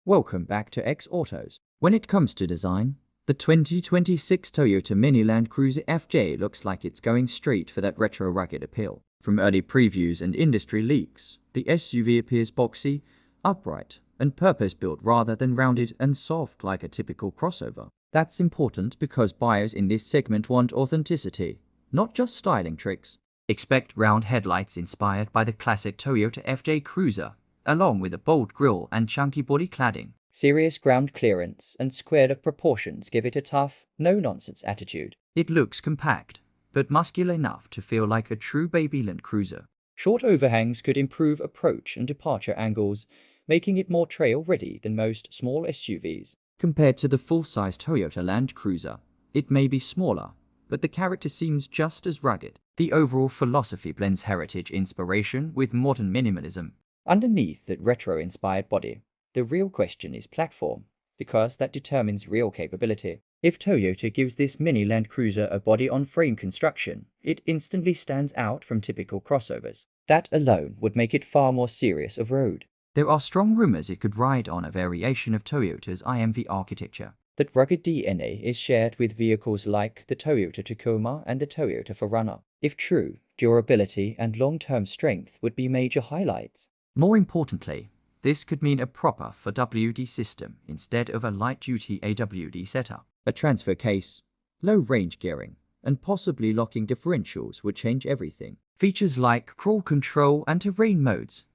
Welcome back to X Autos. When it comes to design, the 2026 Toyota Mini Land Cruiser FJ looks like it's going straight for that retro rugged appeal. From early previews and industry leaks, the SUV appears boxy, upright, and purpose-built rather than rounded and soft like a typical crossover. That's important because buyers in this segment want authenticity, not just styling tricks. Expect round headlights inspired by the classic Toyota FJ Cruiser, along with a bold grille and chunky body cladding. Serious ground clearance and squared-up proportions give it a tough, no-nonsense attitude. It looks compact, but muscular enough to feel like a true babyland cruiser. Short overhangs could improve approach and departure angles, making it more trail-ready than most small SUVs. Compared to the full-size Toyota Land Cruiser, it may be smaller, but the character seems just as rugged. The overall philosophy blends heritage inspiration with modern minimalism. Underneath that retro-inspired body, the real question is platform, because that determines real capability. If Toyota gives this mini Land Cruiser a body-on-frame construction, it instantly stands out from typical crossovers. That alone would make it far more serious off-road. There are strong rumors it could ride on a variation of Toyota's IMV architecture. That rugged DNA is shared with vehicles like the Toyota Tacoma and the Toyota 4Runner. If true, durability and long-term strength would be major highlights. More importantly, this could mean a proper 4WD system instead of a light-duty AWD setup. A transfer case, low-range gearing, and possibly locking differentials would change everything. Features like crawl control and terrain modes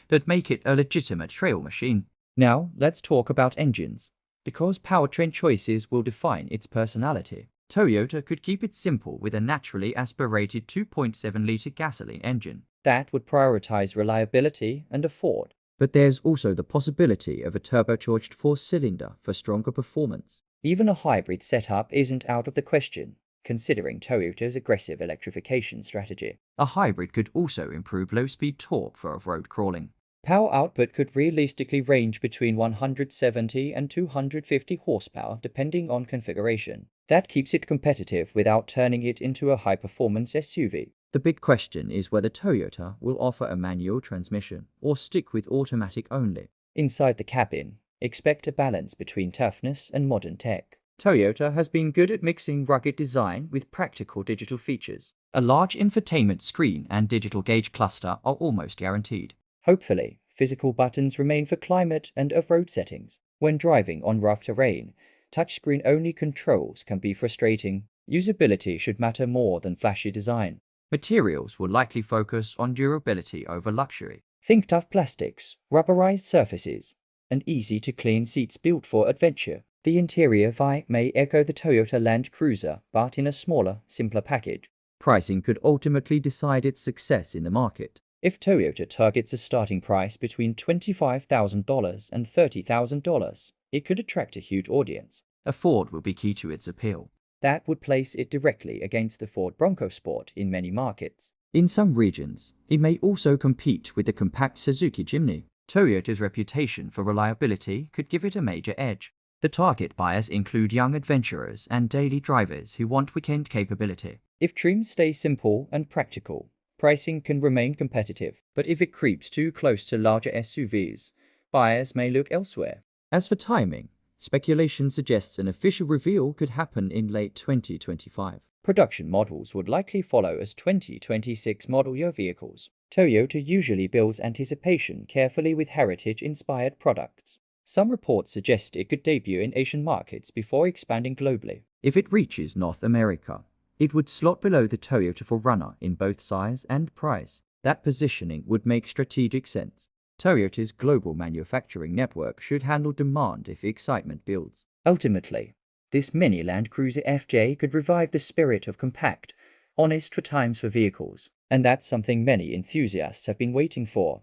that make it a legitimate trail machine. Now, let's talk about engines, because powertrain choices will define its personality. Toyota could keep it simple with a naturally aspirated 2.7-liter gasoline engine. That would prioritize reliability and afford. But there's also the possibility of a turbocharged 4-cylinder for stronger performance. Even a hybrid setup isn't out of the question, considering Toyota's aggressive electrification strategy. A hybrid could also improve low-speed torque for off-road crawling. Power output could realistically range between 170 and 250 horsepower depending on configuration. That keeps it competitive without turning it into a high-performance SUV. The big question is whether Toyota will offer a manual transmission or stick with automatic only. Inside the cabin, expect a balance between toughness and modern tech. Toyota has been good at mixing rugged design with practical digital features. A large infotainment screen and digital gauge cluster are almost guaranteed. Hopefully, physical buttons remain for climate and off-road settings. When driving on rough terrain, touchscreen-only controls can be frustrating. Usability should matter more than flashy design. Materials will likely focus on durability over luxury. Think tough plastics, rubberized surfaces, and easy-to-clean seats built for adventure. The interior vibe may echo the Toyota Land Cruiser, but in a smaller, simpler package. Pricing could ultimately decide its success in the market. If Toyota targets a starting price between $25,000 and $30,000, it could attract a huge audience. A Ford will be key to its appeal. That would place it directly against the Ford Bronco Sport in many markets. In some regions, it may also compete with the compact Suzuki Jimny. Toyota's reputation for reliability could give it a major edge. The target buyers include young adventurers and daily drivers who want weekend capability. If trims stay simple and practical, pricing can remain competitive. But if it creeps too close to larger SUVs, buyers may look elsewhere. As for timing, speculation suggests an official reveal could happen in late 2025. Production models would likely follow as 2026 model year vehicles. Toyota usually builds anticipation carefully with heritage-inspired products. Some reports suggest it could debut in Asian markets before expanding globally. If it reaches North America, it would slot below the Toyota 4Runner in both size and price. That positioning would make strategic sense. Toyota's global manufacturing network should handle demand if excitement builds. Ultimately, this mini Land Cruiser FJ could revive the spirit of compact, honest for times for vehicles. And that's something many enthusiasts have been waiting for.